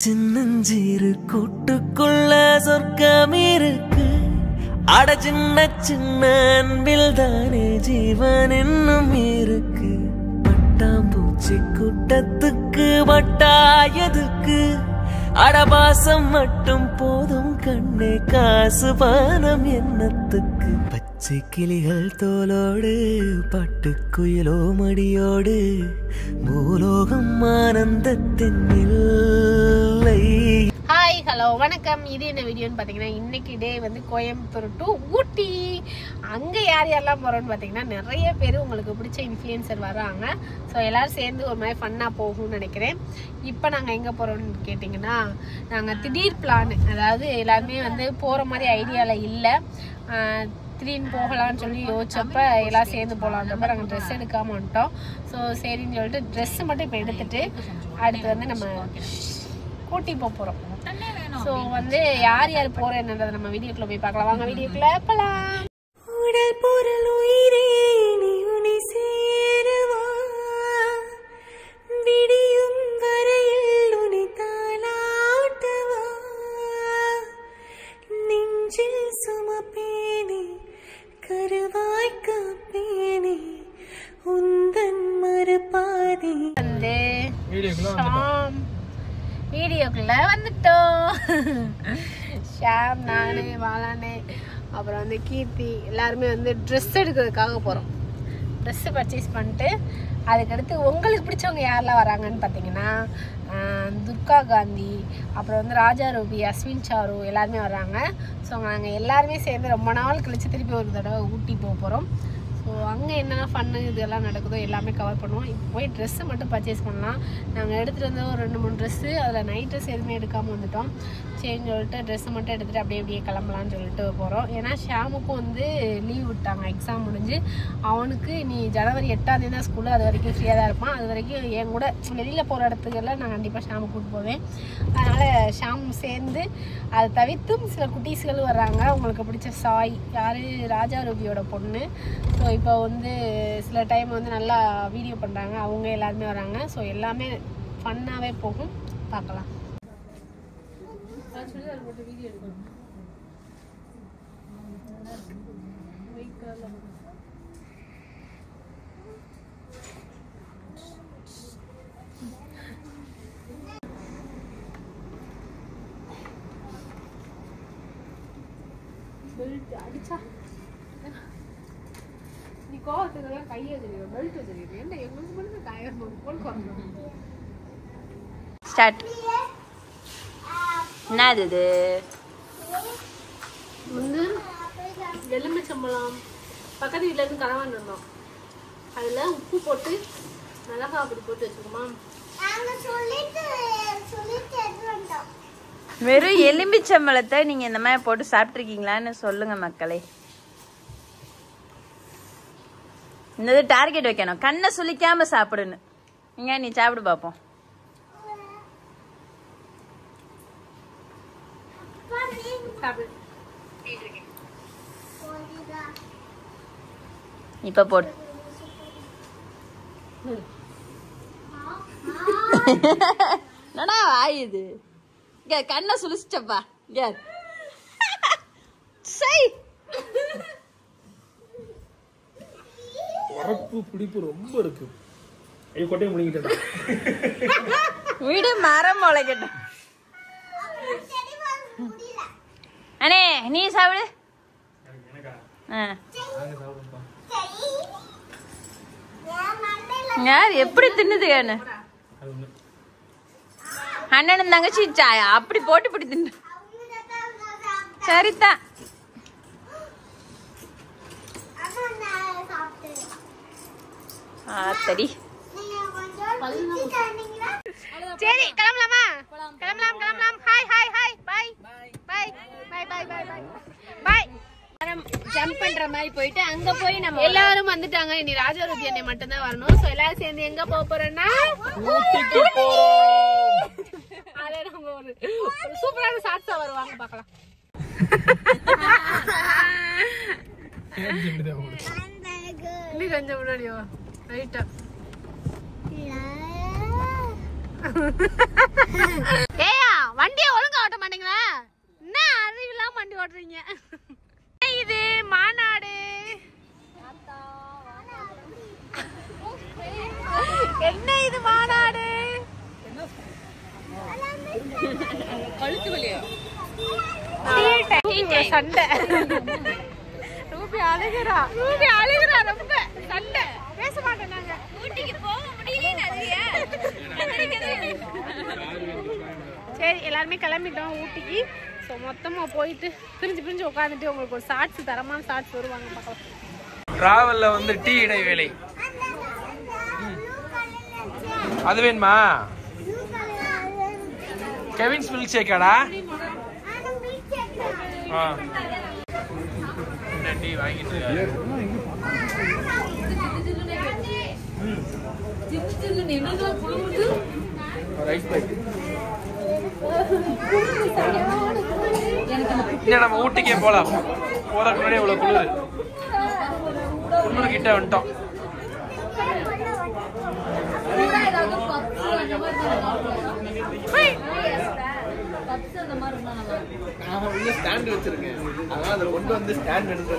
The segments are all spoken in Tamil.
சின்னஞ்சிறு கூட்டுக்குள்ள சொர்க்கம் இருக்கு. அட சின்ன சின்ன அன்பில் தானே ஜீவன் இன்னும் இருக்கு. பட்டாம்பூச்சி கூட்டத்துக்கு வட்டாயதுக்கு அடபாசம் மட்டும் போதும் கண்ணே, காசு பானம் எண்ணத்துக்கு. பச்சை கிளிகள் தோலோடு பட்டுக்குயிலோ மடியோடு பூலோகம் ஆனந்தத்தின் இல்லை. ஹாய் ஹலோ வணக்கம். இது என்ன வீடியோன்னு பார்த்தீங்கன்னா, இன்னைக்கு டே வந்து கோயம்புத்தூர் டு ஊட்டி. அங்கே யார் யாரெல்லாம் போகிறோன்னு பார்த்தீங்கன்னா, நிறைய பேர் உங்களுக்கு பிடிச்ச இன்ஃப்ளூயன்சர் வராங்க. ஸோ எல்லோரும் சேர்ந்து ஒரு மாதிரி ஃபன்னாக போகும்னு நினைக்கிறேன். இப்போ நாங்கள் எங்கே போகிறோம்னு கேட்டிங்கன்னா, நாங்கள் திடீர் பிளான், அதாவது எல்லாருமே வந்து போகிற மாதிரி ஐடியாவில் இல்லை. திடீர்னு போகலான்னு சொல்லி யோசிச்சப்ப எல்லாம் சேர்ந்து போகலான்றப்ப நாங்கள் ட்ரெஸ் எடுக்காமல் வந்துட்டோம். ஸோ சரின்னு சொல்லிட்டு ட்ரெஸ்ஸு மட்டும் இப்போ எடுத்துகிட்டு அடுத்து வந்து நம்ம ஊட்டி போகிறோம். ஸோ வந்து யார் யார் போகிறோம் என்னன்றதை நம்ம வீடியோக்குள்ளே போய் பார்க்கலாம். வாங்க வீடியோக்குள்ளே போகலாம். உடல் பொருள் உயிரே நீ உன்னை சேருவா, விடியும் வரையில் உன்னை தாலாட்டுவா, நெஞ்சில் சுமப்பேனே கருவாய் காப்பேனே உந்தன் மறுபாதி. வந்து வீடியோக்குள்ள வந்துட்டோம். ஷாம், நானு, வாலானே, அப்புறம் வந்து கீர்த்தி எல்லாருமே வந்து ட்ரெஸ் எடுக்கிறதுக்காக போகிறோம். ட்ரெஸ்ஸு பர்ச்சேஸ் பண்ணிட்டு அதுக்கடுத்து உங்களுக்கு பிடிச்சவங்க யாரெல்லாம் வராங்கன்னு பார்த்தீங்கன்னா, துர்கா காந்தி, அப்புறம் வந்து ராஜா ரூபி, அஸ்வின் சாரு எல்லாருமே வராங்க. ஸோ நாங்கள் எல்லாருமே சேர்ந்து ரொம்ப நாள் கழிச்சு திருப்பி ஒரு தடவை ஊட்டி போக போகிறோம். ஸோ அங்கே என்னென்ன ஃபன்னு இதெல்லாம் நடக்குதோ எல்லாமே கவர் பண்ணுவோம். இப்போ போய் ட்ரெஸ்ஸு மட்டும் பர்ச்சேஸ் பண்ணலாம். நாங்கள் எடுத்துகிட்டு வந்தோம் ஒரு 2-3 ட்ரெஸ்ஸு. அதில் நைட் ட்ரெஸ் எதுவுமே எடுக்காமல் வந்துட்டோம். சரின்னு சொல்லிட்டு ட்ரெஸ்ஸை மட்டும் எடுத்துகிட்டு அப்படியே கிளம்பலான்னு சொல்லிட்டு போகிறோம். ஏன்னா ஷாமுக்கும் வந்து லீவ் விட்டாங்க, எக்ஸாம் முடிஞ்சு. அவனுக்கு நீ ஜனவரி 8ஆம் தேதி தான் ஸ்கூலு, அது வரைக்கும் ஃப்ரீயாக தான் இருப்பான். அது வரைக்கும் என் கூட வெளியில் போகிற இடத்துக்கெல்லாம் நான் கண்டிப்பாக ஷாமை கூப்பிட்டு போவேன். அதனால் ஷாம் சேர்ந்து அதை தவிர்த்தும் சில குட்டீஸ்களும் வர்றாங்க. உங்களுக்கு பிடிச்ச சாய், யார், ராஜா ரூபியோட பொண்ணு. ஸோ இப்போ வந்து சில டைம் வந்து நல்லா வீடியோ பண்ணுறாங்க, அவங்க எல்லாருமே வராங்க. ஸோ எல்லாமே ஃபன்னாகவே போகும், பார்க்கலாம். போட்டு வீடியோ எடுக்கணும். பெல்ட் அடிச்சா நீ கோவத்துக்கெல்லாம் கையை தெரியும், பெல்ட் தெரியும். என்ன எங்களுக்கு மட்டும் காயம் போல் குறைஞ்சிடும். ஸ்டார்ட். என்னது இது? வந்து எலுமிச்சம்பழம் பக்கத்து வீட்டிலேருந்து கணவன் இருந்தோம். அதில் உப்பு போட்டு மிளகா அப்படி போட்டு வச்சுக்கோமா. வெறும் எலும்பிச்சம்பழத்தை நீங்க இந்த மாதிரி போட்டு சாப்பிட்டுருக்கீங்களான்னு சொல்லுங்க மக்களே. இந்த டார்கெட் வைக்கணும், கண்ணை சுளிக்காம சாப்பிடுன்னு. இங்க நீ சாப்பிடு பாப்போம். இப்ப போடு. என்னடா ஆயுது? இங்க கண்ணை சுளிச்சப்பா. இங்க உரப்பு பிடிப்பு ரொம்ப இருக்கு. கொட்டையை முடிக்கிட்டா வீடு மரம் முளைக்கட்டும். அண்ணே நீ சாப்பிடு. யார் எப்படி தின்னுது? அண்ணனும் தங்கச்சி சாயா அப்படி போட்டு இப்படி தின்னு. சரிதான். சரி சரி கிளம்பலாமா? கிளம்பலாம். Hi hi hi bye bye bye bye bye bye bye. Jump பண்ற மாதிரி போயிட்டு அங்க போய் நம்ம எல்லாரும் வந்துட்டாங்க. இனி ராஜா ரூபி அண்ணே மட்டும் தான் வரணும். சோ எல்லாரும் சேர்ந்து எங்க போக போறோம்னா ஊட்டிக்கு போறோம். அதே நம்ம ஒரு சூப்பரான ஷாட்ஸா வருவாங்க, பார்க்கலாம். இன்னும் கொஞ்சம் முன்னாடியோ ரைட்டா ஏயா கழுத்து வலியா சண்டை ரூபி அழுகிறா ரொம்ப சண்டை பேச மாட்டேன் நாங்க ஊட்டிக்கு போக முடியல. சரி எல்லாருமே கிளம்பிட்டோம் ஊட்டிக்கு. ஸோ மொத்தமாக போயிட்டு பிரிஞ்சு உட்காந்துட்டு உங்களுக்கு ஒரு ஷார்ட்ஸ் தரமான ஷார்ட்ஸ் வருவாங்க பார்க்கலாம். டிராவல்ல வந்து டீ இடைவேளை. அது வேணுமா? Kevin's milk ஷேக்காடா? டீ வாங்கிட்டு நம்ம ஊட்டிக்கே போலாம். போறதுக்கு முன்னாடி இவ்வளவு குளிர் கிட்ட வந்துட்டோம். ஸ்டாண்ட் வச்சிருக்கேன். அதான் அதை கொண்டு வந்து ஸ்டாண்ட் எடுத்து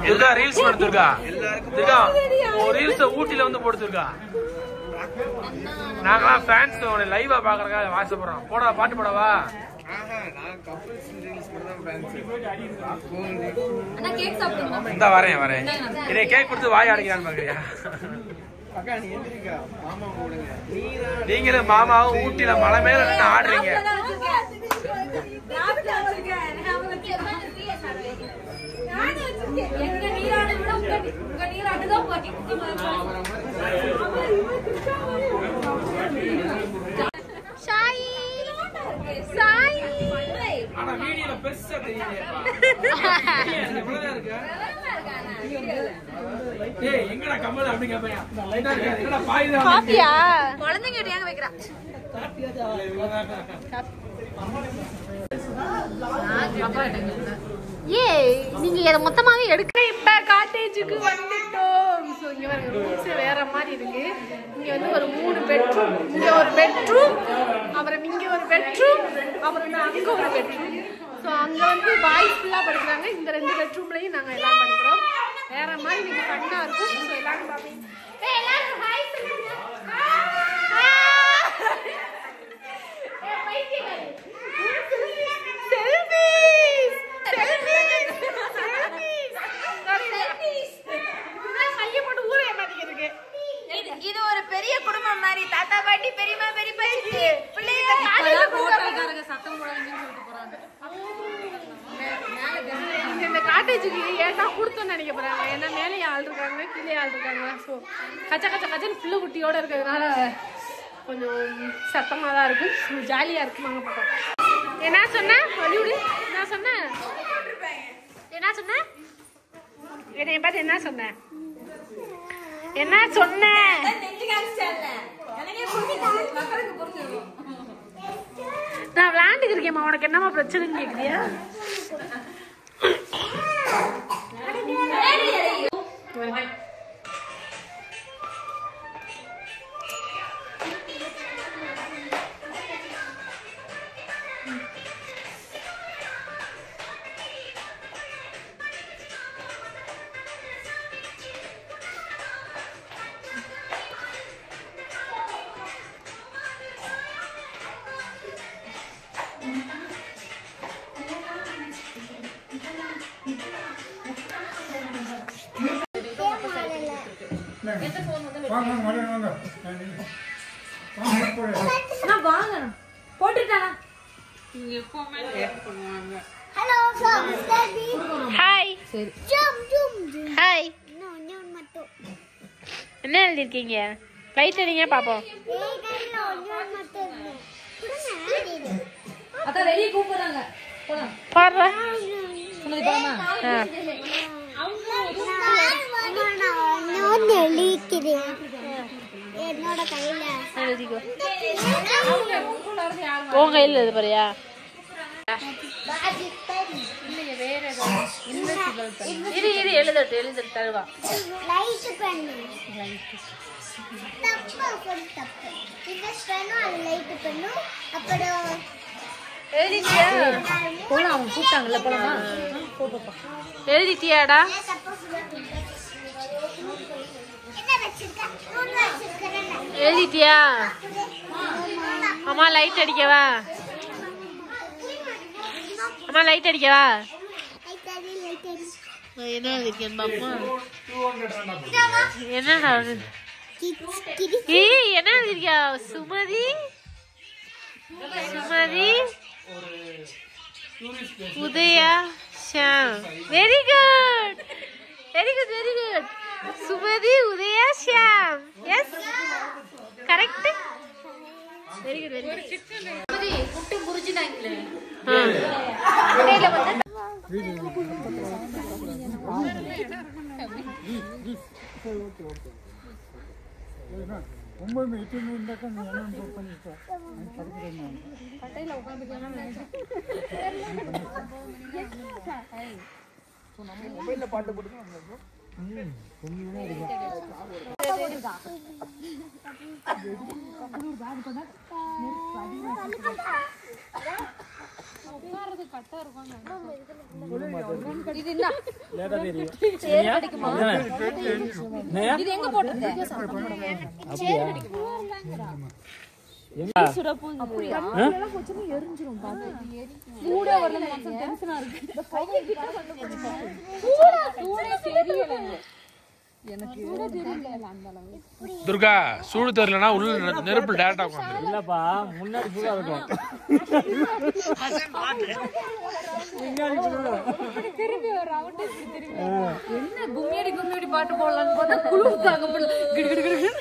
இதுதான் ரீல்ஸ் படுத்துருக்கா. ரீல்ஸ் ஊட்டில வந்து போடுத்துருக்கா. நாங்களாம் ஃபேன்ஸ் லைவா பாக்குறதுக்காக வாசப்படுறோம். போடா பாட்டு போடவா? இந்த வரேன். இதை கேக் கொடுத்து வாய் அடைக்கிறான்னு பாக்குறியா? நீங்களும் மாமாவும் ஊட்டில மலை மேல நின்று ஆடுறீங்க. ஆனா வீடியோல பெருசா தெரியுதேப்பா. ஏய் எங்கடா கமல் அப்படி கேப்பையா? லைட்டா இருக்கடா பாயிதா. காப்பியா? குழந்தைங்க ஏங்க வைக்கிறா? நீங்க இதை மொத்தமாவே எடுக்க. இப்ப காட்டேஜுக்கு வந்துட்டோம். ஸோ இங்க ரூம்ஸ் வேற மாதிரி இருக்கு. இங்க வந்து ஒரு 3 பெட்ரூம், இங்க ஒரு பெட்ரூம், அப்புறம் இங்க ஒரு பெட்ரூம், அப்புறம் அங்க ஒரு பெட்ரூம். ஸோ அங்க வந்து பாய்ஸ் ஃபுல்லா படிக்கிறாங்க. இந்த 2 பெட்ரூம்லயும் நாங்க எல்லாம் படிக்கிறோம். வேற மாதிரி நீங்க கண்ணா இருக்கும். ஸோ எல்லாரும் பாப்பீங்க. எல்லாரும் ஹாய் சொல்லுங்க. இது ஒரு பெரிய குடும்பம் மாதிரி. தாத்தா பாட்டி பெரியம்மா பெரியப்பா பிள்ளைங்க சத்தம் இந்த காட்டேஜுக்கு ஏட்டா கொடுத்தோன்னு நினைக்க போறாங்க. ஏன்னா மேலேயே ஆள் இருக்காங்க, கீழே ஆள் இருக்காங்க. ஸோ கச்சன்னு புல்லு குட்டியோட இருக்கிறதுனால கொஞ்சம் சத்தமாக தான் இருக்கு. ஜாலியா இருக்கு. வாங்க பார்க்கலாம். என்ன சொன்ன ஹாலிவுட்? என்ன சொன்ன? என்னைய பார்த்து என்ன சொன்ன? நான் விளையாண்டுக்கு இருக்கேம்மா. உனக்கு என்னமா பிரச்சனைன்னு கேக்குறியா? என்ன எழுதிருக்கீங்க? லைட் அடிங்க பாப்போம். பாடுறா உன் கையில் இது பாரியா? இரு எழுதட்டு தருவா. எழுதிட்டியா? போலாம், அவங்க கூப்பிட்டாங்கல்ல, போலாமா? எழுதிட்டியாடா? எழுதிட்டியா? அம்மா லைட் அடிக்கவா? அம்மா லைட் அடிக்கவா? என்ன எழுதிருக்கேன் பாப்பா? என்னடா ஏய், என்ன எழுதிருக்கியா? Sumathi Sumathi Udhaya Sham. Very good, very good, very good. Sumathi Udhaya Sham. Yes, correct. Very good, very good. Sumathi முட்டை புரிஞ்சுட்டாங்களே. முட்டையில வந்து மொபைல்ல பாட்டு போட்டு துர்கா சூடு தெரியலனா உள்ள நெருப்பு டைரக்டா உட்கார்ந்து. இல்லப்பா முன்னாடி சூடா இருக்கும். என்ன கும்மியடி கும்மியடி பாட்டு போடலான்னு பார்த்தா குளிர் தாங்க முடியல. கிடு கிடு கிடு.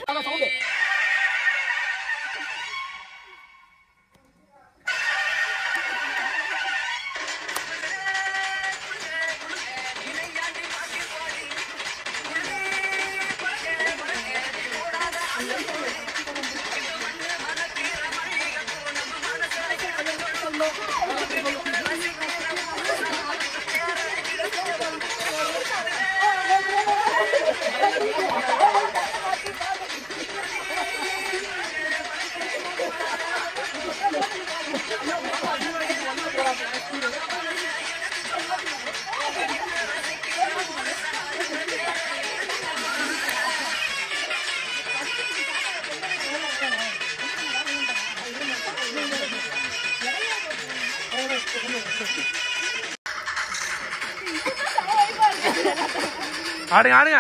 ஆடுங்க ஆடுங்க.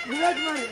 விராட் மாதிரி